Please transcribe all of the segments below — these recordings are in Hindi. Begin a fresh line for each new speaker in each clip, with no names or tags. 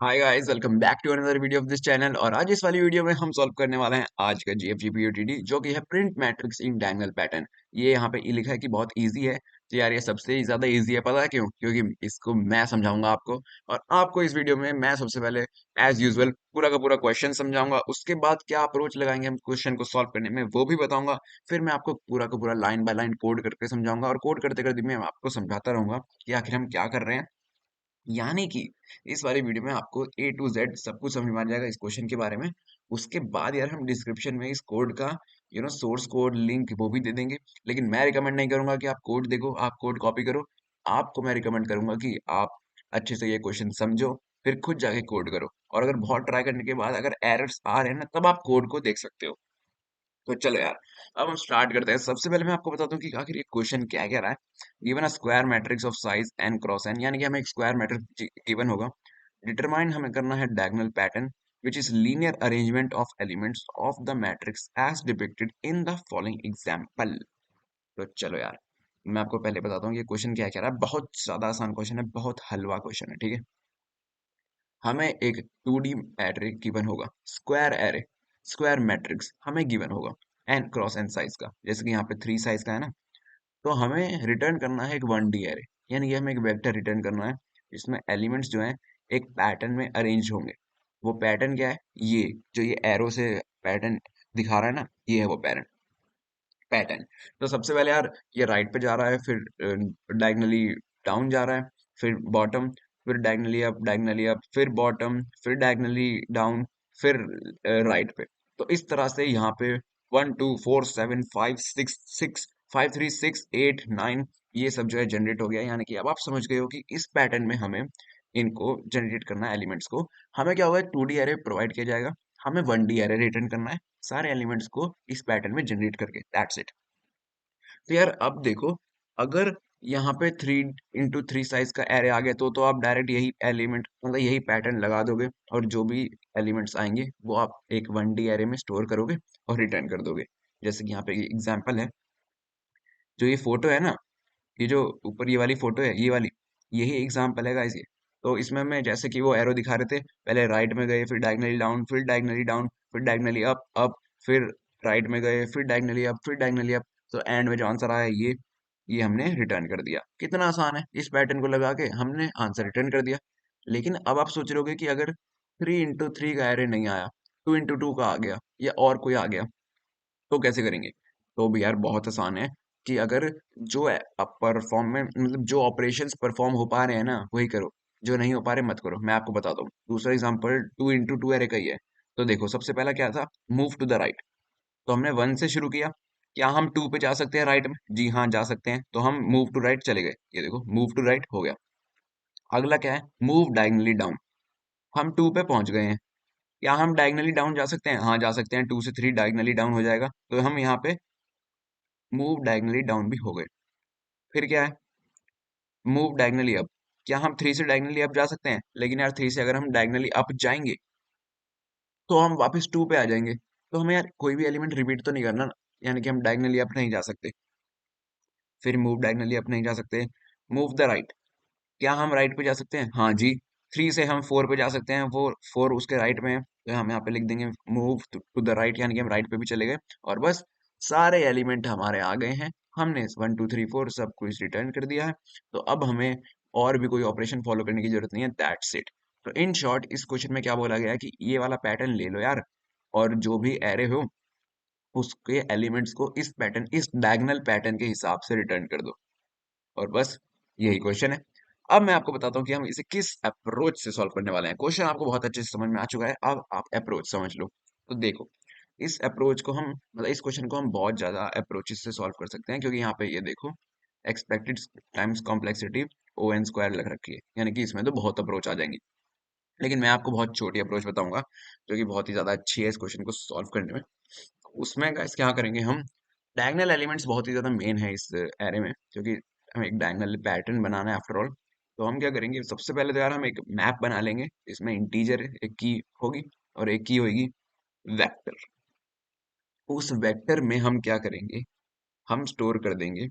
Hi guys, welcome back to another video of this channel. और आज इस वाली वीडियो में हम सॉल्व करने वाले हैं आज का जीएफजीपीओटीडी, जो कि है प्रिंट मैट्रिक्स इन डायगोनल पैटर्न। ये यहाँ पे लिखा है कि बहुत इजी है। तो यार ये सबसे ज्यादा इजी है, पता है क्यों? क्योंकि इसको मैं समझाऊंगा आपको। और आपको इस वीडियो में मैं सबसे पहले एज यूजुअल पूरा का पूरा क्वेश्चन समझाऊंगा। उसके बाद क्या अप्रोच लगाएंगे हम क्वेश्चन को सॉल्व करने में, वो भी बताऊंगा। फिर मैं आपको पूरा का पूरा लाइन बाय लाइन कोड करके समझाऊंगा, और कोड करते करते मैं आपको समझाता रहूंगा कि आखिर हम क्या कर रहे हैं। यानी कि इस वाली वीडियो में आपको ए टू जेड सब कुछ समझ में आ जाएगा इस क्वेश्चन के बारे में। उसके बाद यार हम डिस्क्रिप्शन में इस कोड का सोर्स कोड लिंक वो भी दे देंगे। लेकिन मैं रिकमेंड नहीं करूंगा कि आप कोड देखो, आप कोड कॉपी करो। आपको मैं रिकमेंड करूंगा कि आप अच्छे से ये क्वेश्चन समझो, फिर खुद जाके कोड करो। और अगर बहुत ट्राई करने के बाद अगर एरर्स आ रहे हैं ना, तब आप कोड को देख सकते हो। तो चलो यार, अब हम स्टार्ट करते हैं। सबसे पहले मैं आपको बताता हूँ कि आखिर ये क्वेश्चन क्या कह रहा है। Given a square matrix of size n cross n, यानी कि हमें एक स्क्वायर मैट्रिक्स गिवन होगा। डिटरमाइन हमें करना है diagonal pattern which is linear arrangement of elements of the matrix as depicted in the following example. तो चलो यार, मैं आपको पहले बताता हूँ ये क्वेश्चन क्या कह रहा है। बहुत ज्यादा आसान क्वेश्चन है, बहुत हलवा क्वेश्चन है, ठीक है। हमें एक 2D एरे गिवन होगा, स्क्वायर एरे, स्क्वायर मैट्रिक्स हमें गिवन होगा n क्रॉस n साइज का, जैसे कि यहाँ पे 3 साइज का है ना। तो हमें रिटर्न करना है एक 1D एरे, यानी कि हमें एक वेक्टर रिटर्न करना है जिसमें एलिमेंट्स जो हैं एक पैटर्न में अरेंज होंगे। वो पैटर्न क्या है? ये जो ये एरो से पैटर्न दिखा रहा है ना, ये है वो पैटर्न। तो सबसे पहले यार, ये राइट पे जा रहा है, फिर डायगनली डाउन जा रहा है, फिर बॉटम, फिर डायगनली अप, डायगनली अप, फिर बॉटम, फिर डायगनली डाउन, फिर राइट पे। तो इस तरह से यहाँ पे 1 2 4 7 5 6 6 5 3 6 8 9 ये सब जो है जनरेट हो गया। यानी कि अब आप समझ गए हो कि इस पैटर्न में हमें इनको जनरेट करना है, एलिमेंट्स को। हमें क्या होगा, 2D एरे प्रोवाइड किया जाएगा, हमें 1D एरे रिटर्न करना है सारे एलिमेंट्स को इस पैटर्न में जनरेट करके। That's it. तो यार अब देखो, अगर यहाँ पे 3 into 3 साइज का एरे आ गया तो आप डायरेक्ट यही एलिमेंट, मतलब यही पैटर्न लगा दोगे, और जो भी एलिमेंट्स आएंगे वो आप एक 1D एरे में स्टोर करोगे और रिटर्न कर दोगे। जैसे कि यहाँ पे एग्जांपल है, जो ये फोटो है ना, ये जो ऊपर ये वाली फोटो है, ये वाली, यही एग्जांपल है गाइस ये। तो इसमें मैं जैसे कि वो एरो दिखा रहे थे, पहले राइट में गए, फिर डायगनली डाउन, फिर डायगनली डाउन, फिर डायगनली अप अप, फिर राइट में गए, फिर डायगनली अप, फिर डायगनली अप। तो एंड में जो आंसर आया ये हमने रिटर्न कर दिया। कितना आसान है, इस पैटर्न को लगा के हमने आंसर रिटर्न कर दिया। लेकिन अब आप सोच रहे होगे कि अगर 3 into 3 का एरे नहीं आया, 2 into 2 का आ गया, या और कोई आ गया, तो कैसे करेंगे? तो भी यार बहुत आसान है कि अगर जो परफॉर्मेंस, मतलब जो ऑपरेशंस परफॉर्म हो पा रहे हैं ना, वही करो। जो नहीं हो पा रहे मत करो। मैं आपको बताता हूँ, दूसरा एग्जांपल 2 into 2 एरे का ही है। तो देखो, सबसे पहला क्या था, मूव टू द राइट। तो हमने 1 से शुरू किया। क्या हम 2 पे जा सकते हैं राइट में? जी हाँ, जा सकते हैं। तो हम मूव टू राइट चले गए, ये देखो मूव टू राइट हो गया। अगला क्या है, मूव डायगनली डाउन। हम 2 पे पहुंच गए हैं। क्या हम डायगनली डाउन जा सकते हैं? हाँ, जा सकते हैं। 2 से 3 डायगनली डाउन हो जाएगा, तो हम यहाँ पे मूव डायगनली डाउन भी हो गए। फिर क्या है, मूव डायगनली अप। क्या हम 3 से डायगनली अप जा सकते हैं? लेकिन यार 3 से अगर हम डायगनली अप जाएंगे तो हम वापस 2 पे आ जाएंगे। तो हमें यार कोई भी एलिमेंट रिपीट तो नहीं करना ना, यानी कि हम डायगनली अप नहीं जा सकते। फिर मूव डायगनली अप नहीं जा सकते। Move the right. क्या हम राइट पे जा सकते हैं? हाँ जी। 3 से हम 4 पे जा सकते हैं, वो 4 उसके राइट में है, तो हम यहाँ पे लिख देंगे मूव टू द राइट, यानी कि हम राइट पे भी चले गए। और बस, सारे एलिमेंट हमारे आ गए हैं। हमने 1 2 3 4 सब कुछ रिटर्न कर दिया है। तो अब हमें और भी कोई ऑपरेशन फॉलो करने की जरूरत नहीं है। That's it. तो इन शॉर्ट, इस क्वेश्चन में क्या बोला गया है कि ये वाला पैटर्न ले लो यार, और जो भी एरे हो उसके एलिमेंट्स को इस पैटर्न, इस डायगोनल पैटर्न के हिसाब से रिटर्न कर दो। और बस, यही क्वेश्चन है। अब मैं आपको बताता हूँ कि हम इसे किस अप्रोच से सॉल्व करने वाले हैं। क्वेश्चन आपको बहुत अच्छे से समझ में आ चुका है, अब आप अप्रोच समझ लो। तो देखो, इस अप्रोच को हम, मतलब इस क्वेश्चन को हम बहुत ज्यादा अप्रोचेस से सॉल्व कर सकते हैं, क्योंकि यहाँ पे ये देखो, expected times complexity O n square लग रखी है, यानी कि इसमें तो बहुत अप्रोच आ जाएंगी। लेकिन मैं आपको बहुत छोटी अप्रोच बताऊंगा, जो कि बहुत ही ज्यादा अच्छी है इस क्वेश्चन को सॉल्व करने में। उसमें guys क्या करेंगे हम, डायगोनल एलिमेंट्स बहुत ही ज्यादा मेन है इस एरे में, क्योंकि हमें एक डायगोनल पैटर्न बनाना है आफ्टर ऑल। तो हम क्या करेंगे, सबसे पहले तो यार हम एक मैप बना लेंगे, इसमें इंटीजर एक की होगी और एक की होगी वेक्टर। उस वेक्टर में हम क्या करेंगे, हम स्टोर कर देंगे,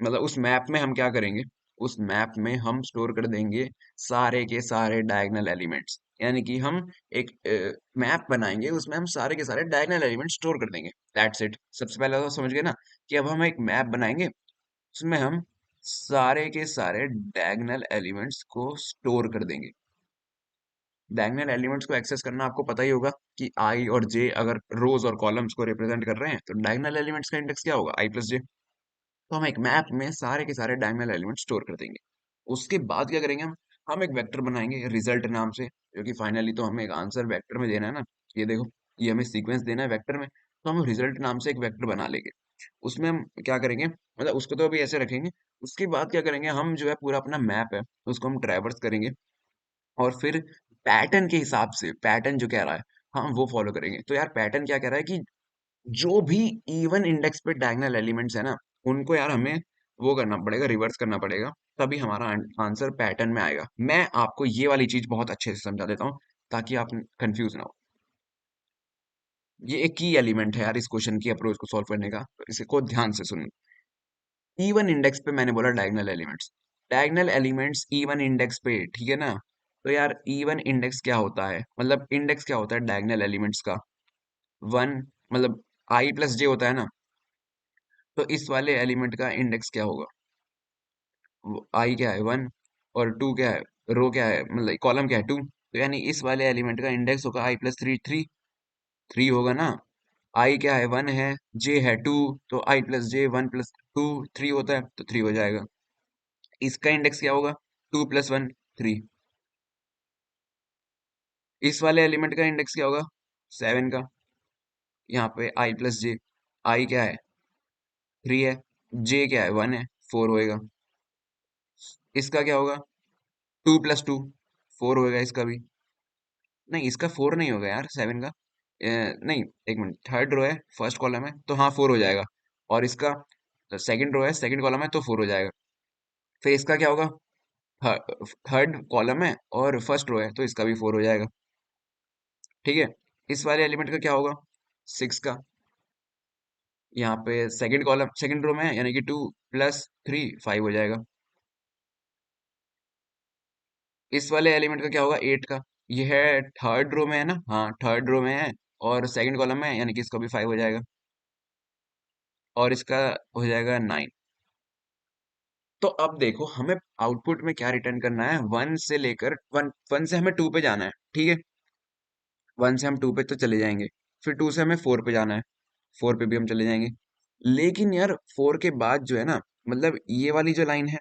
मतलब उस मैप में हम क्या करेंगे, उस मैप में हम स्टोर कर देंगे सारे के सारे डायगोनल एलिमेंट्स। यानी कि हम एक मैप बनाएंगे, उसमें हम सारे के सारे डायगोनल एलिमेंट स्टोर कर देंगे। That's it. सबसे पहले तो समझ गए ना कि अब हम एक मैप बनाएंगे, उसमें हम सारे के सारे डायगोनल एलिमेंट्स को स्टोर कर देंगे। डायगोनल एलिमेंट्स को एक्सेस करना आपको पता ही होगा कि आई और जे अगर रोज और कॉलम्स को रिप्रेजेंट कर रहे हैं तो डायगोनल एलिमेंट्स का इंडेक्स क्या होगा, आई प्लस जे। तो हम एक मैप में सारे के सारे डायगोनल एलिमेंट स्टोर कर देंगे। उसके बाद क्या करेंगे, हम एक वेक्टर बनाएंगे रिजल्ट नाम से, क्योंकि फाइनली तो हमें एक आंसर वेक्टर में देना है ना। ये देखो, ये हमें सीक्वेंस देना है वेक्टर में, तो हम रिजल्ट नाम से एक वेक्टर बना लेंगे। उसमें हम क्या करेंगे, मतलब उसको तो अभी ऐसे रखेंगे। उसके बाद क्या करेंगे, हम जो है पूरा अपना मैप है उसको हम ट्रैवर्स करेंगे, और फिर पैटर्न के हिसाब से, पैटर्न जो कह रहा है हम वो फॉलो करेंगे। तो यार पैटर्न क्या कह रहा है कि जो भी इवन इंडेक्स पे डायगोनल एलिमेंट्स है ना, उनको यार हमें वो करना पड़ेगा, रिवर्स करना पड़ेगा, तभी हमारा आंसर पैटर्न में आएगा। मैं आपको ये वाली चीज बहुत अच्छे से समझा देता हूँ ताकि आप कंफ्यूज ना हो। ये एक की एलिमेंट है यार इस क्वेश्चन की अप्रोच को सॉल्व करने का, तो इसे को ध्यान से सुन। इवन इंडेक्स पे मैंने बोला diagonal elements, diagonal elements even index पे, ठीक है ना। तो यार इवन इंडेक्स क्या होता है, मतलब इंडेक्स क्या होता है डायगोनल एलिमेंट्स का, वन, मतलब आई प्लस जे होता है ना। तो इस वाले एलिमेंट का इंडेक्स क्या होगा, आई क्या है वन, और टू क्या है, रो क्या है, मतलब कॉलम क्या है टू। तो यानी इस वाले एलिमेंट का इंडेक्स होगा आई प्लस थ्री, थ्री, थ्री होगा ना। आई क्या है वन है, जे है टू, तो आई प्लस जे वन प्लस टू, थ्री होता है तो थ्री हो जाएगा। इसका इंडेक्स क्या होगा, टू प्लस वन, थ्री। इस वाले एलिमेंट का इंडेक्स क्या होगा, सेवन का। यहाँ पे आई प्लस जे, आई क्या है थ्री है, जे क्या है वन है, फोर होएगा। इसका क्या होगा, टू प्लस टू, फोर होएगा इसका भी। नहीं, इसका फोर नहीं होगा यार, सेवन का। नहीं, एक मिनट, थर्ड रो है फर्स्ट कॉलम है तो हाँ फोर हो जाएगा। और इसका सेकंड रो है सेकंड कॉलम है तो फोर हो जाएगा। फिर इसका क्या होगा, थर्ड कॉलम है और फर्स्ट रो है तो इसका भी फोर हो जाएगा। ठीक है। इस वाले एलिमेंट का क्या होगा, सिक्स का। यहाँ पे सेकंड कॉलम सेकंड रो में है यानी कि टू प्लस थ्री, फाइव हो जाएगा। इस वाले एलिमेंट का क्या होगा, एट का। ये है थर्ड रो में है ना, हाँ थर्ड रो में है और सेकंड कॉलम में है यानी कि इसका भी फाइव हो जाएगा। और इसका हो जाएगा नाइन। तो अब देखो हमें आउटपुट में क्या रिटर्न करना है, वन से लेकर वन, वन से हमें टू पे जाना है, ठीक है। वन से हम टू पे तो चले जाएंगे, फिर टू से हमें फोर पे जाना है, फोर पे भी हम चले जाएंगे। लेकिन यार फोर के बाद जो है ना, मतलब ये वाली जो लाइन है,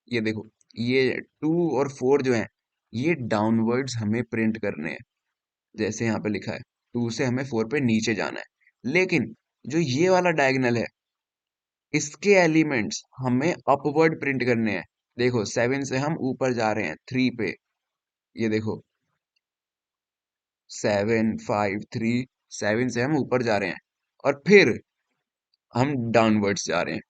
ये देखो, ये टू और फोर जो है, ये डाउनवर्ड्स हमें प्रिंट करने हैं। जैसे यहाँ पे लिखा है, टू से हमें फोर पे नीचे जाना है। लेकिन जो ये वाला डायगोनल है, इसके एलिमेंट्स हमें अपवर्ड प्रिंट करने हैं। देखो सेवन से हम ऊपर जा रहे हैं थ्री पे, ये देखो, सेवन फाइव थ्री, सेवन से हम ऊपर जा रहे हैं और फिर हम डाउनवर्ड्स जा रहे हैं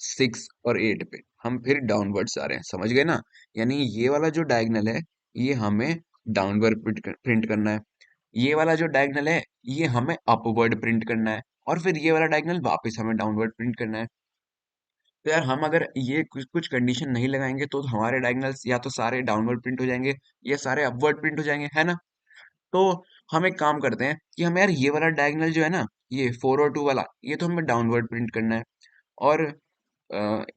सिक्स और एट पे, हम फिर डाउनवर्ड्स जा रहे हैं, समझ गए ना। यानी ये वाला जो डायगोनल है, ये हमें डाउनवर्ड प्रिंट करना है। ये वाला जो डायगोनल है, ये हमें अपवर्ड प्रिंट करना है। और फिर ये वाला डायगोनल वापस हमें डाउनवर्ड प्रिंट करना है। तो यार हम अगर ये कुछ कुछ कंडीशन नहीं लगाएंगे तो हमारे डायगोनल्स या तो सारे डाउनवर्ड प्रिंट हो जाएंगे या सारे अपवर्ड प्रिंट हो जाएंगे, है ना। तो हम एक काम करते हैं कि हम यार ये वाला डायगोनल जो है ना, ये फोर और टू वाला, ये तो हमें डाउनवर्ड प्रिंट करना है। और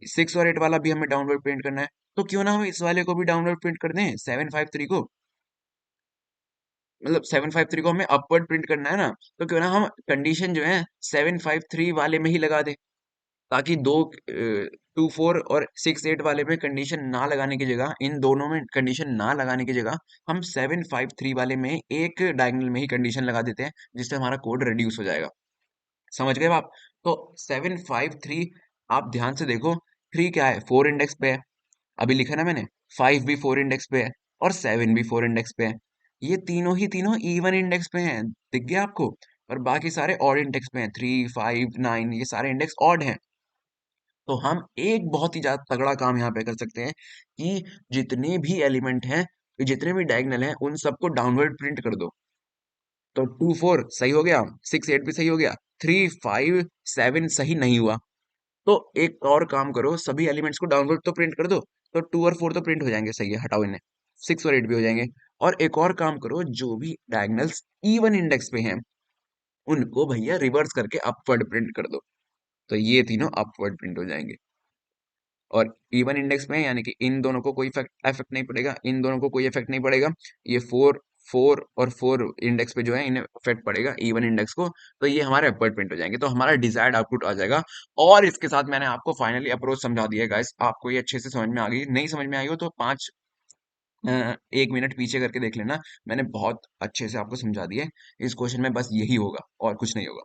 सिक्स और एट वाला भी हमें डाउनवर्ड प्रिंट करना है। तो क्यों ना हम इस वाले को भी डाउनवर्ड प्रिंट कर दें, सेवन फाइव थ्री को। मतलब सेवन फाइव थ्री को हमें अपवर्ड प्रिंट करना है ना, तो क्यों ना हम कंडीशन जो है सेवन फाइव थ्री वाले में ही लगा दें, ताकि दो टू फोर और सिक्स एट वाले में कंडीशन ना लगाने की जगह, इन दोनों में कंडीशन ना लगाने की जगह हम सेवन फाइव थ्री वाले में एक डायगोनल में ही कंडीशन लगा देते हैं, जिससे हमारा कोड रिड्यूस हो जाएगा। समझ गए आप। तो सेवन फाइव थ्री, आप ध्यान से देखो, थ्री क्या है, फोर इंडेक्स पे है, अभी लिखा ना मैंने। फाइव भी फोर इंडेक्स पे है और सेवन भी फोर इंडेक्स पे है। ये तीनों ही तीनों इवन इंडेक्स पे हैं, दिख गया आपको। और बाकी सारे ऑड इंडेक्स पे हैं, थ्री फाइव नाइन, ये सारे इंडेक्स ऑड हैं। तो हम एक बहुत ही ज्यादा तगड़ा काम यहाँ पे कर सकते हैं कि जितने भी एलिमेंट हैं, जितने भी डायगोनल हैं, उन सबको डाउनवर्ड प्रिंट कर दो। तो टू फोर सही हो गया, सिक्स एट भी सही हो गया, थ्री फाइव सेवन सही नहीं हुआ। तो एक और काम करो, सभी एलिमेंट्स को डाउनवर्ड तो प्रिंट कर दो। तो टू और फोर तो प्रिंट हो जाएंगे, सही है, हटाओ इन्हें। सिक्स और एट भी हो जाएंगे। और एक और काम करो, जो भी डायगोनल्स इवन इंडेक्स पे हैं उनको भैया रिवर्स करके अपवर्ड प्रिंट कर दो, तो ये तीनों अपवर्ड प्रिंट हो जाएंगे। और इवन इंडेक्स में यानी कि इन दोनों को कोई इफेक्ट नहीं पड़ेगा, इन दोनों को कोई इफेक्ट नहीं पड़ेगा। ये फोर फोर और फोर इंडेक्स पे जो है इन्हें इफेक्ट पड़ेगा इवन इंडेक्स को, तो ये हमारे अपवर्ड प्रिंट हो जाएंगे, तो हमारा डिजायर्ड आउटपुट आ जाएगा। और इसके साथ मैंने आपको फाइनली अप्रोच समझा दिया है गाइस, आपको ये अच्छे से समझ में आ गई, नहीं समझ में आई हो तो 1 मिनट पीछे करके देख लेना, मैंने बहुत अच्छे से आपको समझा दिया है। इस क्वेश्चन में बस यही होगा और कुछ नहीं होगा।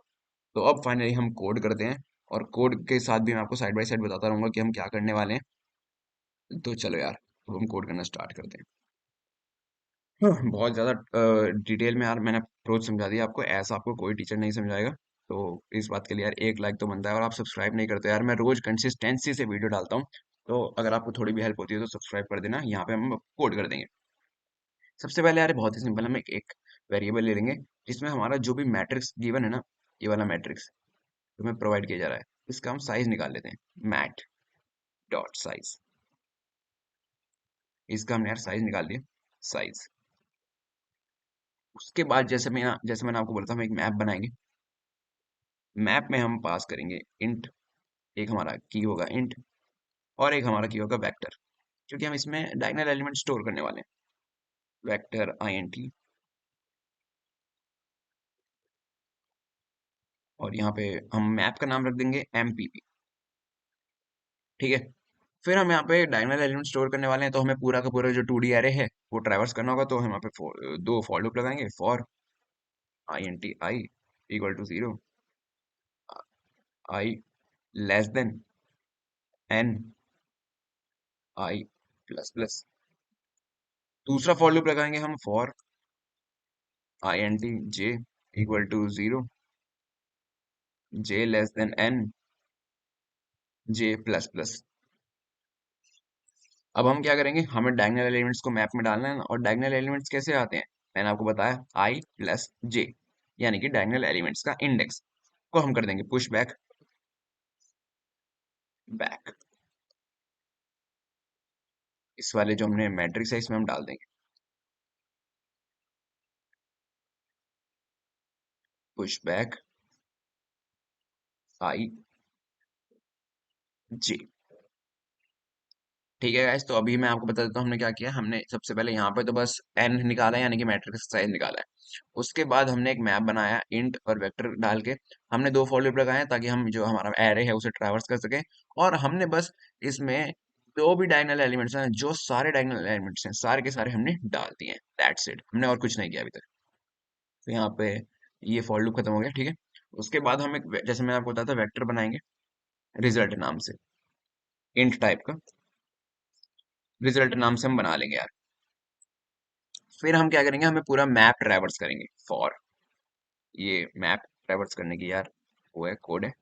तो अब फाइनली हम कोड करते हैं, और कोड के साथ भी मैं आपको साइड बाय साइड बताता रहूंगा कि हम क्या करने वाले हैं। तो चलो यार, अब हम कोड करना स्टार्ट करते हैं। हाँ, बहुत ज़्यादा डिटेल में यार मैंने अप्रोच समझा दिया आपको, ऐसा आपको कोई टीचर नहीं समझाएगा। तो इस बात के लिए यार एक लाइक तो बनता है, और आप सब्सक्राइब नहीं करते यार, मैं रोज कंसिस्टेंसी से वीडियो डालता हूँ। तो अगर आपको थोड़ी भी हेल्प होती है तो सब्सक्राइब कर देना, यहाँ पे हम कोड कर देंगे। सबसे पहले यार बहुत ही सिंपल, हम एक वेरिएबल ले लेंगे जिसमें हमारा जो भी मैट्रिक्स गिवन है ना, ये वाला मैट्रिक्स जो हमें प्रोवाइड किया जा रहा है, इसका हम साइज निकाल लेते हैं, मैट डॉट साइज। इसका हमने यार साइज निकाल लिया, साइज। उसके बाद जैसे मैंने आपको बोला था, हम एक मैप बनाएंगे। मैप में हम पास करेंगे इंट, एक हमारा की होगा इंट, और एक हमारा की होगा वेक्टर, क्योंकि हम इसमें डायगोनल एलिमेंट स्टोर करने वाले हैं। वेक्टर इंट, और यहाँ पे हम मैप का नाम रख देंगे एमपीपी। ठीक है। फिर हम यहाँ पे डायगोनल एलिमेंट स्टोर करने वाले हैं, तो हमें पूरा का पूरा जो 2D एरे है वो ट्रैवर्स करना होगा, तो हम यहाँ पे दो फॉर लूप लगाएंगे, for i equal to 0, i less than n, i plus plus. दूसरा फॉर लूप लगाएंगे हम, for j equal to 0, j less than n, j plus plus. अब हम क्या करेंगे, हमें डायगोनल एलिमेंट्स को मैप में डालना है ना, और डायगोनल एलिमेंट्स कैसे आते हैं, मैंने आपको बताया आई प्लस जे, यानी कि डायगोनल एलिमेंट्स का इंडेक्स को हम कर देंगे पुश बैक, बैक। इस वाले जो हमने मैट्रिक्स है इसमें हम डाल देंगे पुश बैक आई जे। ठीक है गाइस, तो अभी मैं आपको बता देता हूँ हमने क्या किया। हमने सबसे पहले यहाँ पे तो बस एन निकाला है, यानी कि मैट्रिक्स साइज निकाला है। उसके बाद हमने एक मैप बनाया इंट और वेक्टर डाल के, हमने दो फॉर लूप लगाए हैं ताकि हम जो हमारा एरे है उसे ट्रैवर्स कर सके। और हमने बस इसमें जो भी डायगोनल एलिमेंट्स हैं, जो सारे डायगोनल एलिमेंट्स हैं सारे के सारे हमने डाल दिए हैं, दैट्स इट, हमने और कुछ नहीं किया अभी तक। तो यहाँ पे ये फॉर लूप खत्म हो गया। ठीक है। उसके बाद हम एक जैसे मैं आपको बताया था वेक्टर बनाएंगे रिजल्ट नाम से, इंट टाइप का रिजल्ट नाम से हम बना लेंगे यार। फिर हम क्या करेंगे, हमें पूरा मैप ट्रैवर्स करेंगे, फॉर ये मैप ट्रैवर्स करने की यार वो है कोड है,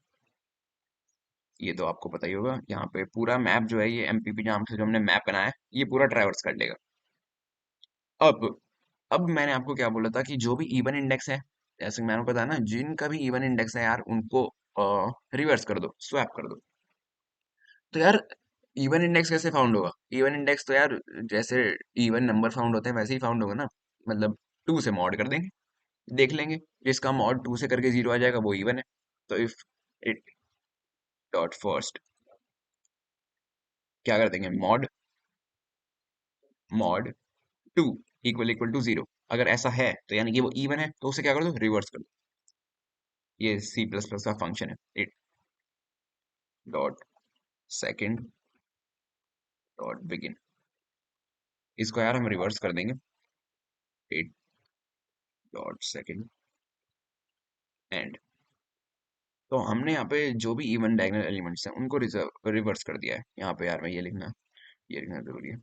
ये तो आपको पता ही होगा। यहाँ पे पूरा मैप जो है ये एमपीपी नाम से जो हमने मैप बनाया है ये पूरा ट्रैवर्स कर लेगा। अब अब मैंने आपको क्या बोला था कि जो भी इवन इंडेक्स है, जैसे मैंने बताया ना, जिनका भी इवन इंडेक्स है यार उनको रिवर्स कर दो, स्वैप कर दो। तो यार इवन इंडेक्स कैसे फाउंड होगा, इवन इंडेक्स तो यार जैसे इवन नंबर फाउंड होते हैं वैसे ही फाउंड होगा ना, मतलब 2 से मॉड कर देंगे, देख लेंगे जिसका मॉड 2 से करके 0 आ जाएगा वो इवन है। तो इफ इट डॉट फर्स्ट क्या कर देंगे, mod mod 2 equal equal to 0, अगर ऐसा है तो यानी कि वो इवन है, तो उसे क्या कर दो, रिवर्स कर दो। ये सी प्लस प्लस का फंक्शन है, it dot second dot begin. इसको यार हम रिवर्स कर देंगे, इट डॉट सेकेंड एंड। तो हमने यहाँ पे जो भी इवन डायगोनल एलिमेंट्स हैं उनको रिवर्स कर दिया है। यहाँ पे यार मैं ये लिखना जरूरी है।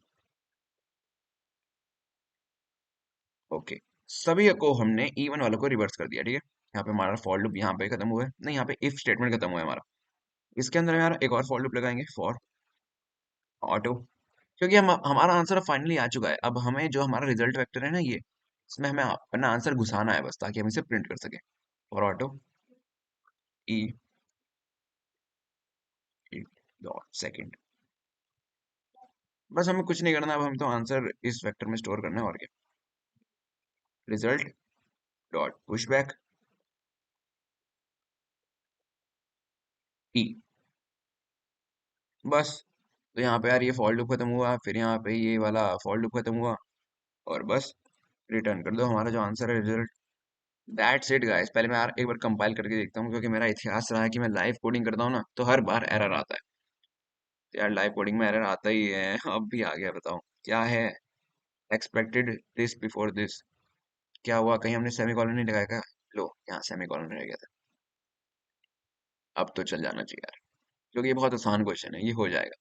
ओके, सभी को हमने इवन वालों को रिवर्स कर दिया। ठीक है। यहाँ पे हमारा फॉर लूप यहाँ पे खत्म हुआ है, नहीं यहाँ पे इफ स्टेटमेंट खत्म हुआ है हमारा। इसके अंदर यार एक और फॉर लूप लगाएंगे, फॉर ऑटो, क्योंकि हम हमारा आंसर फाइनली आ चुका है। अब हमें जो हमारा रिजल्ट वेक्टर है ना ये, इसमें हमें अपना आंसर घुसाना है बस, ताकि हम इसे प्रिंट कर सके। For auto E dot second. बस हमें कुछ नहीं करना, अब हम तो आंसर इस वेक्टर में स्टोर करना है और क्या। रिजल्ट डॉट पुशबैक ई। बस। तो यहाँ पे यार ये फॉर लूप खत्म हुआ, फिर यहाँ पे ये वाला फॉर लूप खत्म हुआ, और बस रिटर्न कर दो हमारा जो आंसर है, रिजल्ट। That's it guys. पहले मैं यार एक बार कंपाइल करके देखता हूँ, क्योंकि मेरा इतिहास रहा है कि मैं लाइव कोडिंग करता हूँ ना तो हर बार एरर आता है। तो यार लाइव कोडिंग में एरर आता ही है, अब भी आ गया, बताओ क्या है। Expected this before this. क्या हुआ, कहीं हमने सेमी कॉलन नहीं लगाया क्या? लो यहाँ सेमी कॉलन रह गया था। अब तो चल जाना चाहिए यार, क्योंकि ये बहुत आसान क्वेश्चन है, ये हो जाएगा।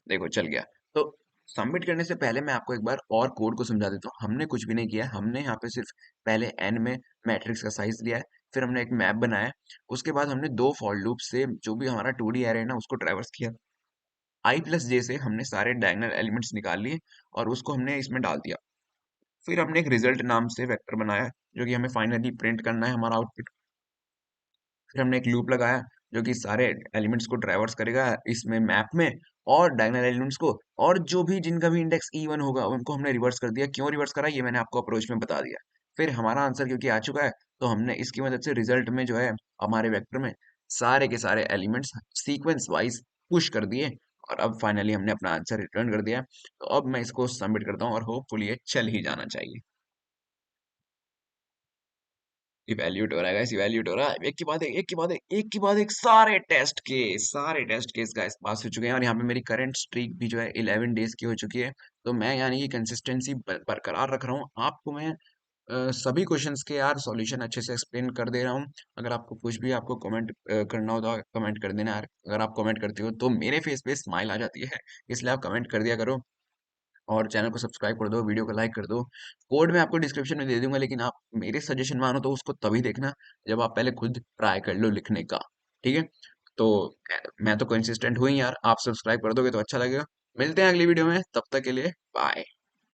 देखो चल गया। तो सबमिट करने से पहले मैं आपको एक बार और कोड को समझा देता हूँ। हमने कुछ भी नहीं किया, हमने यहाँ पे सिर्फ पहले एन में मैट्रिक्स का साइज लिया है, फिर हमने एक मैप बनाया है, उसके बाद हमने दो फॉर लूप से जो भी हमारा 2D एरे है ना उसको ट्रैवर्स किया। आई प्लस जे से हमने सारे डायगोनल एलिमेंट्स निकाल लिए और उसको हमने इसमें डाल दिया। फिर हमने एक रिजल्ट नाम से वेक्टर बनाया जो कि हमें फाइनली प्रिंट करना है हमारा आउटपुट। फिर हमने एक लूप लगाया जो कि सारे एलिमेंट्स को ट्रैवर्स करेगा इसमें मैप में, और डायगोनल एलिमेंट्स को, और जो भी जिनका भी इंडेक्स E1 होगा उनको हमने रिवर्स कर दिया। क्यों रिवर्स करा ये मैंने आपको अप्रोच में बता दिया। फिर हमारा आंसर क्योंकि आ चुका है, तो हमने इसकी मदद से रिजल्ट में जो है हमारे वेक्टर में सारे के सारे एलिमेंट्स सीक्वेंस वाइज पुश कर दिए, और अब फाइनली हमने अपना आंसर रिटर्न कर दिया। तो अब मैं इसको सबमिट करता हूँ और होपफुली ये चल ही जाना चाहिए। इवैल्यूएट हो रहा है गाइस, इवैल्यूएट हो रहा है। एक के बाद एक, एक के बाद एक, एक के बाद एक, सारे टेस्ट केस गाइस पास हो चुके हैं, और यहाँ पे मेरी करंट स्ट्रीक भी जो है 11 डेज की हो चुकी है। तो मैं यानी कि कंसिस्टेंसी बरकरार रख रहा हूँ। आपको मैं सभी क्वेश्चंस के यार सॉल्यूशन अच्छे से एक्सप्लेन कर दे रहा हूँ। अगर आपको कुछ भी आपको कमेंट करना हो तो कमेंट कर देना यार। अगर आप कमेंट करते हो तो मेरे फेस पे स्माइल आ जाती है, इसलिए आप कमेंट कर दिया करो। और चैनल को सब्सक्राइब कर दो, वीडियो को लाइक कर दो। कोड मैं आपको डिस्क्रिप्शन में दे दूंगा, लेकिन आप मेरे सजेशन मानो तो उसको तभी देखना जब आप पहले खुद ट्राई कर लो लिखने का। ठीक है। तो मैं तो कंसिस्टेंट हुई यार, आप सब्सक्राइब कर दोगे तो अच्छा लगेगा। मिलते हैं अगली वीडियो में, तब तक के लिए बाय।